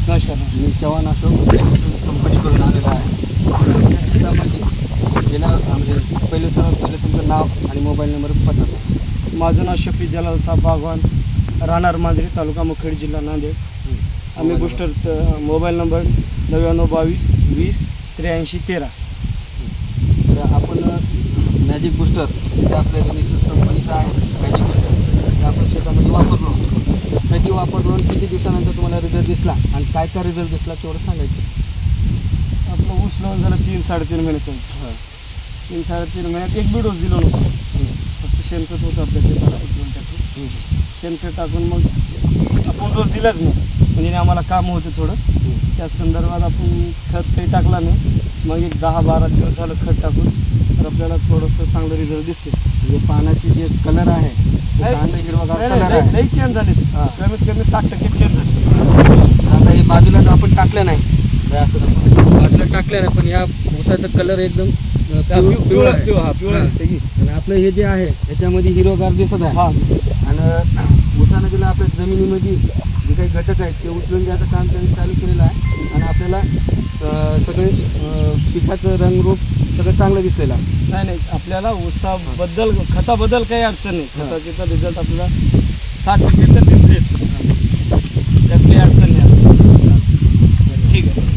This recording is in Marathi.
नमस्कार. मी चव्हाण अशोक कंपनीकडून आलेला आहे. गेल्या म्हणजे सर्वात पहिले तुमचं नाव आणि मोबाईल नंबर पत्ता सांगा. माझं नाव शफी जलाल साहेब बागवान, राहणार मांजरी, तालुका मुखेड, जिल्हा नांदेड. आम्ही बुस्टरचं मोबाईल नंबर 9922 20 83 13. तर आपण मॅजिक बुस्टर जे आपल्या मिसेस कंपनीचं आहे मॅजिक बुस्टर ते आपण शेतामध्ये वापरलो. कधी वापरलो आणि किती दिवसानंतर तुम्हाला रिझल्ट दिसला आणि काय काय रिझल्ट दिसला तेवढं सांगायचं. आपलं ऊस लावून झालं 3-3.5 महिन्याचं. 3-3.5 महिन्यात एक बी डोस दिलो नव्हतो. फक्त शेणखत होतं आपल्या शेताला 1-2 टाकून. शेणखत टाकून मग आपण डोस दिलाच नाही, म्हणजे आम्हाला काम होतं थोडं. त्या संदर्भात आपण खत काही टाकला नाही. मग एक 10-12 दिवस झालं खत टाकून, तर आपल्याला थोडंसं चांगलं रिझल्ट दिसते. म्हणजे पानाची जे कलर आहे हिरवागार कलर आहे, लई चेंज झाले. कमीत कमी 60% चेंज झाले. आता हे बाजूला तर आपण टाकलं नाही, असं बाजूला टाकलं नाही, पण या ऊसाचा कलर एकदम पिवळा दिसते की. आणि आपलं हे जे आहे ह्याच्यामध्ये हिरवगार दिसत आहे. आणि ऊसानं दिलं आपल्या जमिनीमध्ये जे काही घटक आहेत ते उचलून द्यायचं काम त्यांनी चालू केलेलं आहे. आणि आपल्याला सगळे पिकाचं रंगरूप सगळं चांगलं दिसलेलं आहे. नाही, आपल्याला ऊसाबद्दल खताबद्दल काही अडचण नाही. खताचा रिझल्ट आपल्याला 60% तर दिसते. त्यात काही अडचण नाही. ठीक आहे.